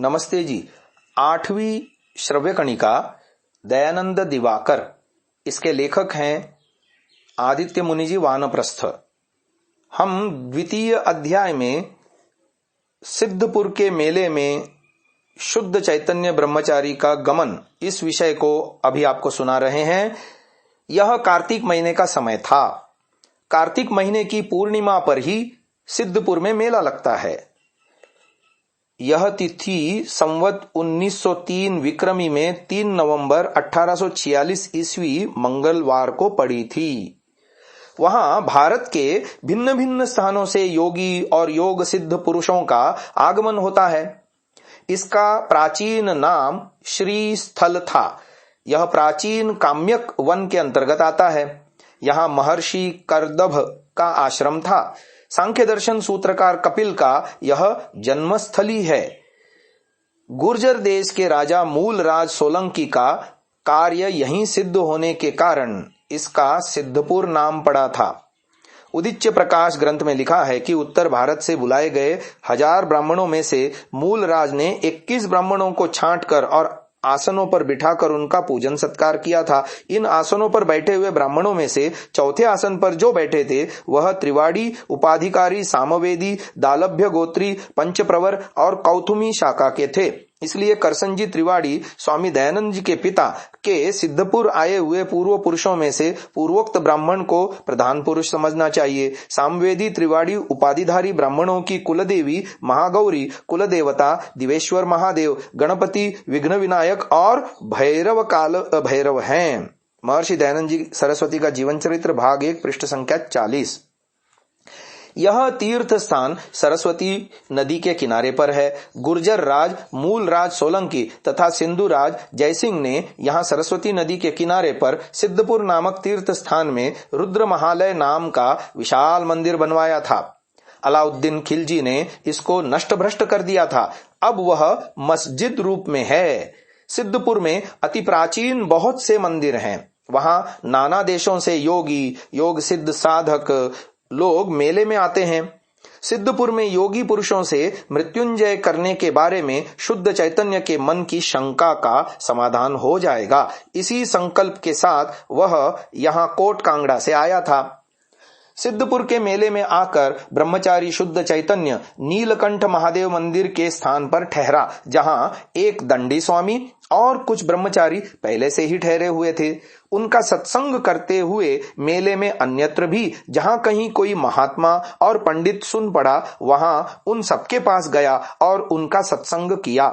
नमस्ते जी। 8वीं श्रव्य कणिका दयानंद दिवाकर, इसके लेखक हैं आदित्य मुनि जी वानप्रस्थ। हम द्वितीय अध्याय में सिद्धपुर के मेले में शुद्ध चैतन्य ब्रह्मचारी का गमन, इस विषय को अभी आपको सुना रहे हैं। यह कार्तिक महीने का समय था। कार्तिक महीने की पूर्णिमा पर ही सिद्धपुर में मेला लगता है। यह तिथि संवत 1903 विक्रमी में 3 नवंबर 1846 ईस्वी मंगलवार को पड़ी थी। वहां भारत के भिन्न भिन्न स्थानों से योगी और योग सिद्ध पुरुषों का आगमन होता है। इसका प्राचीन नाम श्री स्थल था। यह प्राचीन काम्यक वन के अंतर्गत आता है। यहाँ महर्षि करदभ का आश्रम था। सांख्य दर्शन सूत्रकार कपिल का यह जन्मस्थली है। गुर्जर देश के राजा मूलराज सोलंकी का कार्य यहीं सिद्ध होने के कारण इसका सिद्धपुर नाम पड़ा था। उदिच्य प्रकाश ग्रंथ में लिखा है कि उत्तर भारत से बुलाए गए 1000 ब्राह्मणों में से मूलराज ने 21 ब्राह्मणों को छांटकर और आसनों पर बिठाकर उनका पूजन सत्कार किया था। इन आसनों पर बैठे हुए ब्राह्मणों में से चौथे आसन पर जो बैठे थे वह त्रिवाड़ी, उपाधिकारी, सामवेदी, दालभ्य गोत्री, पंचप्रवर और कौथुमी शाखा के थे। इसलिए करसनजी त्रिवाड़ी स्वामी दयानंद जी के पिता के सिद्धपुर आए हुए पूर्व पुरुषों में से पूर्वोक्त ब्राह्मण को प्रधान पुरुष समझना चाहिए। सामवेदी त्रिवाड़ी उपाधिधारी ब्राह्मणों की कुलदेवी महागौरी, कुलदेवता दिवेश्वर महादेव, गणपति, विघ्न विनायक और भैरव काल भैरव हैं। महर्षि दयानंद जी सरस्वती का जीवन चरित्र भाग 1 पृष्ठ संख्या 40। यह तीर्थ स्थान सरस्वती नदी के किनारे पर है। गुर्जर राज मूलराज सोलंकी तथा सिंधु राज जयसिंह ने यहाँ सरस्वती नदी के किनारे पर सिद्धपुर नामक तीर्थ स्थान में रुद्र महालय नाम का विशाल मंदिर बनवाया था। अलाउद्दीन खिलजी ने इसको नष्ट भ्रष्ट कर दिया था। अब वह मस्जिद रूप में है। सिद्धपुर में अति प्राचीन बहुत से मंदिर हैं। वहां नाना देशों से योगी, योग सिद्ध साधक लोग मेले में आते हैं। सिद्धपुर में योगी पुरुषों से मृत्युंजय करने के बारे में शुद्ध चैतन्य के मन की शंका का समाधान हो जाएगा। इसी संकल्प के साथ वह यहाँ कोट कांगड़ा से आया था। सिद्धपुर के मेले में आकर ब्रह्मचारी शुद्ध चैतन्य नीलकंठ महादेव मंदिर के स्थान पर ठहरा, जहां एक दंडी स्वामी और कुछ ब्रह्मचारी पहले से ही ठहरे हुए थे। उनका सत्संग करते हुए मेले में अन्यत्र भी जहां कहीं कोई महात्मा और पंडित सुन पड़ा, वहां उन सबके पास गया और उनका सत्संग किया।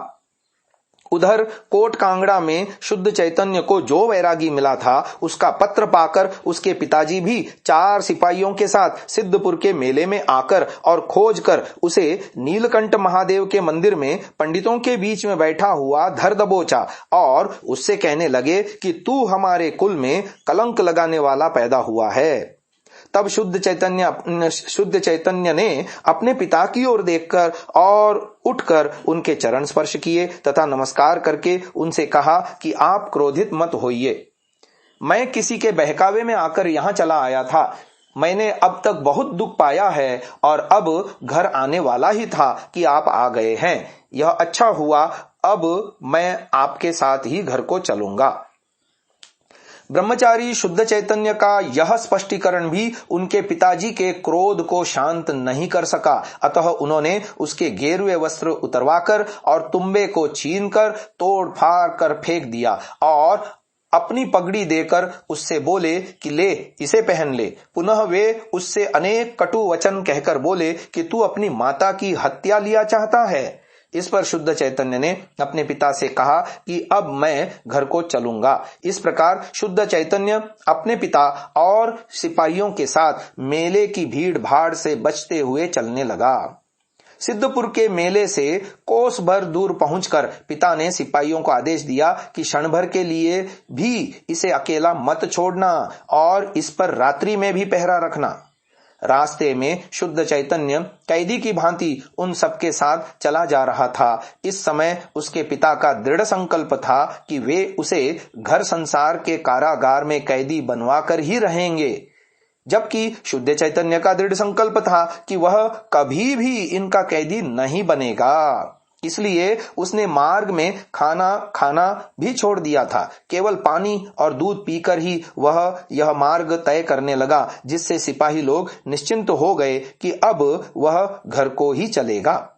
उधर कोट कांगड़ा में शुद्ध चैतन्य को जो वैरागी मिला था, उसका पत्र पाकर उसके पिताजी भी 4 सिपाहियों के साथ सिद्धपुर के मेले में आकर और खोज कर उसे नीलकंठ महादेव के मंदिर में पंडितों के बीच में बैठा हुआ धर दबोचा और उससे कहने लगे कि तू हमारे कुल में कलंक लगाने वाला पैदा हुआ है। तब शुद्ध चैतन्य ने अपने पिता की ओर देखकर और उठकर उनके चरण स्पर्श किए तथा नमस्कार करके उनसे कहा कि आप क्रोधित मत होइए। मैं किसी के बहकावे में आकर यहाँ चला आया था। मैंने अब तक बहुत दुख पाया है और अब घर आने वाला ही था कि आप आ गए हैं। यह अच्छा हुआ। अब मैं आपके साथ ही घर को चलूंगा। ब्रह्मचारी शुद्ध चैतन्य का यह स्पष्टीकरण भी उनके पिताजी के क्रोध को शांत नहीं कर सका। अतः उन्होंने उसके गेरुए वस्त्र उतरवाकर और तुम्बे को छीनकर तोड़ फाड़ कर फेंक दिया और अपनी पगड़ी देकर उससे बोले कि ले इसे पहन ले। पुनः वे उससे अनेक कटु वचन कहकर बोले कि तू अपनी माता की हत्या लिया चाहता है। इस पर शुद्ध चैतन्य ने अपने पिता से कहा कि अब मैं घर को चलूंगा। इस प्रकार शुद्ध चैतन्य अपने पिता और सिपाहियों के साथ मेले की भीड़ भाड़ से बचते हुए चलने लगा। सिद्धपुर के मेले से कोस भर दूर पहुंचकर पिता ने सिपाहियों को आदेश दिया कि क्षण भर के लिए भी इसे अकेला मत छोड़ना और इस पर रात्रि में भी पहरा रखना। रास्ते में शुद्ध चैतन्य कैदी की भांति उन सबके साथ चला जा रहा था। इस समय उसके पिता का दृढ़ संकल्प था कि वे उसे घर संसार के कारागार में कैदी बनवा कर ही रहेंगे। जबकि शुद्ध चैतन्य का दृढ़ संकल्प था कि वह कभी भी इनका कैदी नहीं बनेगा। इसलिए उसने मार्ग में खाना खाना भी छोड़ दिया था। केवल पानी और दूध पीकर ही वह यह मार्ग तय करने लगा, जिससे सिपाही लोग निश्चिंत हो गए कि अब वह घर को ही चलेगा।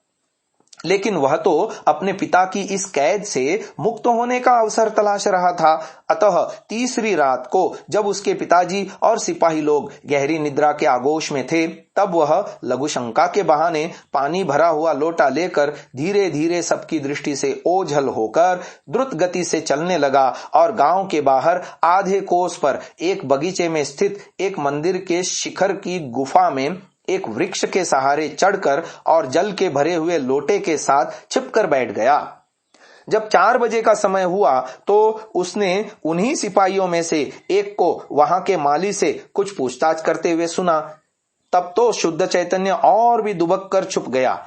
लेकिन वह तो अपने पिता की इस कैद से मुक्त होने का अवसर तलाश रहा था। अतः तीसरी रात को जब उसके पिताजी और सिपाही लोग गहरी निद्रा के आगोश में थे, तब वह लघुशंका के बहाने पानी भरा हुआ लोटा लेकर धीरे धीरे सबकी दृष्टि से ओझल होकर द्रुत गति से चलने लगा और गांव के बाहर आधे कोस पर एक बगीचे में स्थित एक मंदिर के शिखर की गुफा में एक वृक्ष के सहारे चढ़कर और जल के भरे हुए लोटे के साथ छिपकर बैठ गया। जब 4 बजे का समय हुआ तो उसने उन्हीं सिपाहियों में से एक को वहां के माली से कुछ पूछताछ करते हुए सुना। तब तो शुद्ध चैतन्य और भी दुबक कर छुप गया।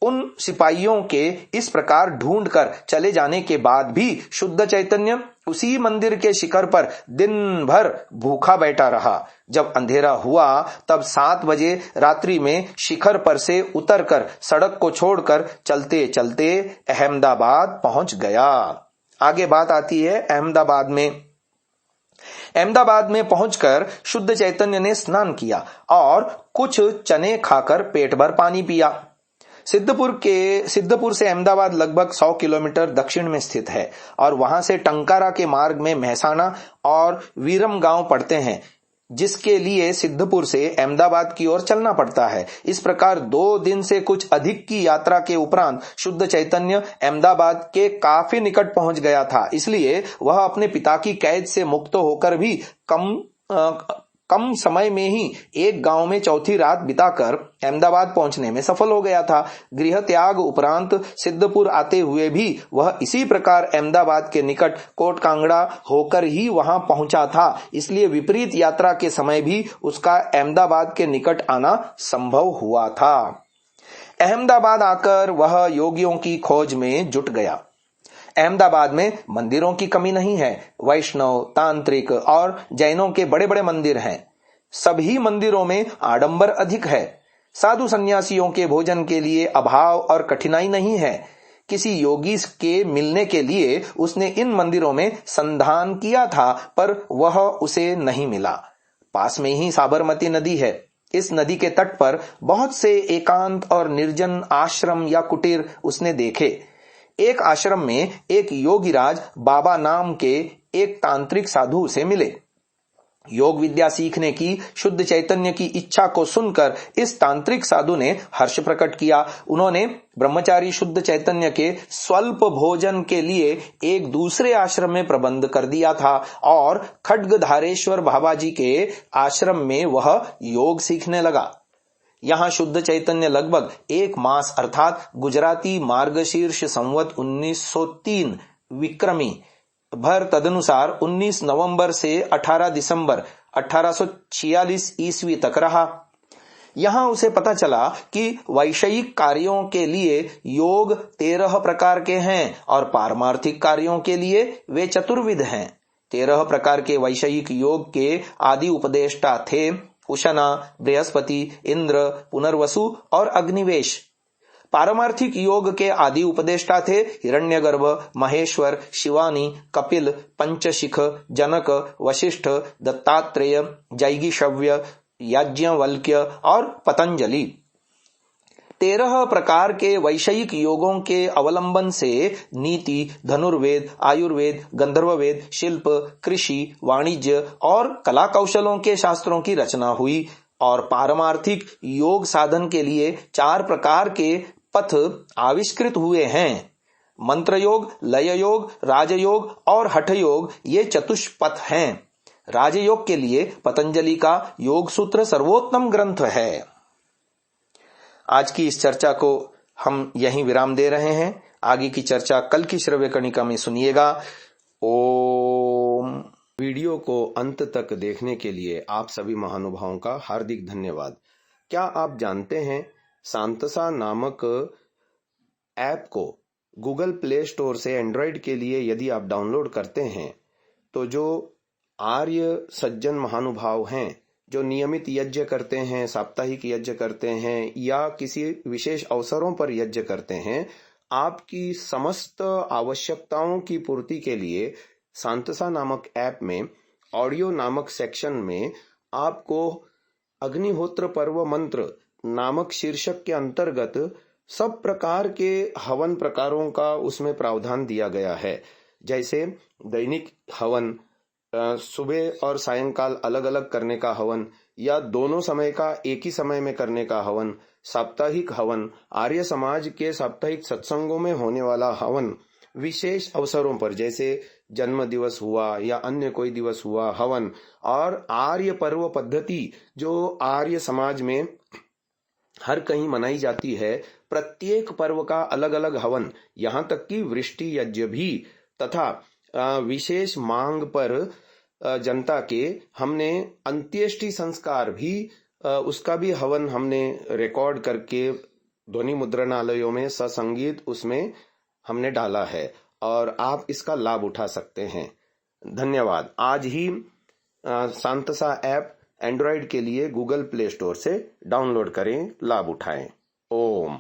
उन सिपाहियों के इस प्रकार ढूंढ कर चले जाने के बाद भी शुद्ध चैतन्य उसी मंदिर के शिखर पर दिन भर भूखा बैठा रहा। जब अंधेरा हुआ तब 7 बजे रात्रि में शिखर पर से उतरकर सड़क को छोड़कर चलते चलते अहमदाबाद पहुंच गया। आगे बात आती है अहमदाबाद में। अहमदाबाद में पहुंचकर शुद्ध चैतन्य ने स्नान किया और कुछ चने खाकर पेट भर पानी पिया। सिद्धपुर से अहमदाबाद लगभग 100 किलोमीटर दक्षिण में स्थित है और वहां से टंकारा के मार्ग में मेहसाना और वीरम गांव पड़ते हैं, जिसके लिए सिद्धपुर से अहमदाबाद की ओर चलना पड़ता है। इस प्रकार 2 दिन से कुछ अधिक की यात्रा के उपरांत शुद्ध चैतन्य अहमदाबाद के काफी निकट पहुंच गया था। इसलिए वह अपने पिता की कैद से मुक्त होकर भी कम समय में ही एक गांव में चौथी रात बिताकर अहमदाबाद पहुंचने में सफल हो गया था। गृह त्याग उपरांत सिद्धपुर आते हुए भी वह इसी प्रकार अहमदाबाद के निकट कोट कांगड़ा होकर ही वहां पहुंचा था। इसलिए विपरीत यात्रा के समय भी उसका अहमदाबाद के निकट आना संभव हुआ था। अहमदाबाद आकर वह योगियों की खोज में जुट गया। अहमदाबाद में मंदिरों की कमी नहीं है। वैष्णव, तांत्रिक और जैनों के बड़े बड़े मंदिर हैं। सभी मंदिरों में आडंबर अधिक है। साधु सन्यासियों के भोजन के लिए अभाव और कठिनाई नहीं है। किसी योगी के मिलने के लिए उसने इन मंदिरों में संधान किया था, पर वह उसे नहीं मिला। पास में ही साबरमती नदी है। इस नदी के तट पर बहुत से एकांत और निर्जन आश्रम या कुटीर उसने देखे। एक आश्रम में एक योगीराज बाबा नाम के एक तांत्रिक साधु से मिले। योग विद्या सीखने की शुद्ध चैतन्य की इच्छा को सुनकर इस तांत्रिक साधु ने हर्ष प्रकट किया। उन्होंने ब्रह्मचारी शुद्ध चैतन्य के स्वल्प भोजन के लिए एक दूसरे आश्रम में प्रबंध कर दिया था और खड्गधारेश्वर बाबाजी के आश्रम में वह योग सीखने लगा। यहाँ शुद्ध चैतन्य लगभग 1 मास अर्थात गुजराती मार्गशीर्ष संवत 1903 विक्रमी भर तदनुसार 19 नवंबर से 18 दिसंबर 1846 ईस्वी तक रहा। यहाँ उसे पता चला कि वैषयिक कार्यों के लिए योग 13 प्रकार के हैं और पारमार्थिक कार्यों के लिए वे चतुर्विध हैं। 13 प्रकार के वैषयिक योग के आदि उपदेष्टा थे उशना, बृहस्पति, इंद्र, पुनर्वसु और अग्निवेश। पारमार्थिक योग के आदि उपदेष्टा थे हिरण्यगर्भ, महेश्वर, शिवानी, कपिल, पंचशिख, जनक, वशिष्ठ, दत्तात्रेय, जैगिशव्य, याज्ञवल्क्य और पतंजलि। 13 प्रकार के वैषयिक योगों के अवलंबन से नीति, धनुर्वेद, आयुर्वेद, गंधर्ववेद, शिल्प, कृषि, वाणिज्य और कला कौशलों के शास्त्रों की रचना हुई और पारमार्थिक योग साधन के लिए 4 प्रकार के पथ आविष्कृत हुए हैं। मंत्र योग, लय योग, राजयोग और हठ योग ये चतुष्पथ हैं। राजयोग के लिए पतंजलि का योग सूत्र सर्वोत्तम ग्रंथ है। आज की इस चर्चा को हम यहीं विराम दे रहे हैं। आगे की चर्चा कल की श्रव्य कणिका में सुनिएगा। ओम। वीडियो को अंत तक देखने के लिए आप सभी महानुभावों का हार्दिक धन्यवाद। क्या आप जानते हैं सांतसा नामक ऐप को गूगल प्ले स्टोर से एंड्रॉयड के लिए यदि आप डाउनलोड करते हैं तो जो आर्य सज्जन महानुभाव हैं, जो नियमित यज्ञ करते हैं, साप्ताहिक यज्ञ करते हैं या किसी विशेष अवसरों पर यज्ञ करते हैं, आपकी समस्त आवश्यकताओं की पूर्ति के लिए सांतसा नामक ऐप में ऑडियो नामक सेक्शन में आपको अग्निहोत्र पर्व मंत्र नामक शीर्षक के अंतर्गत सब प्रकार के हवन प्रकारों का उसमें प्रावधान दिया गया है। जैसे दैनिक हवन, सुबह और सायंकाल अलग अलग करने का हवन, या दोनों समय का एक ही समय में करने का हवन, साप्ताहिक हवन, आर्य समाज के साप्ताहिक सत्संगों में होने वाला हवन, विशेष अवसरों पर जैसे जन्म दिवस हुआ या अन्य कोई दिवस हुआ हवन, और आर्य पर्व पद्धति जो आर्य समाज में हर कहीं मनाई जाती है, प्रत्येक पर्व का अलग अलग हवन, यहाँ तक कि वृष्टि यज्ञ भी, तथा विशेष मांग पर जनता के हमने अंत्येष्टि संस्कार भी, उसका भी हवन हमने रिकॉर्ड करके ध्वनि मुद्रणालयों में ससंगीत उसमें हमने डाला है और आप इसका लाभ उठा सकते हैं। धन्यवाद। आज ही सांतसा ऐप एंड्रॉयड के लिए गूगल प्ले स्टोर से डाउनलोड करें, लाभ उठाएं। ओम।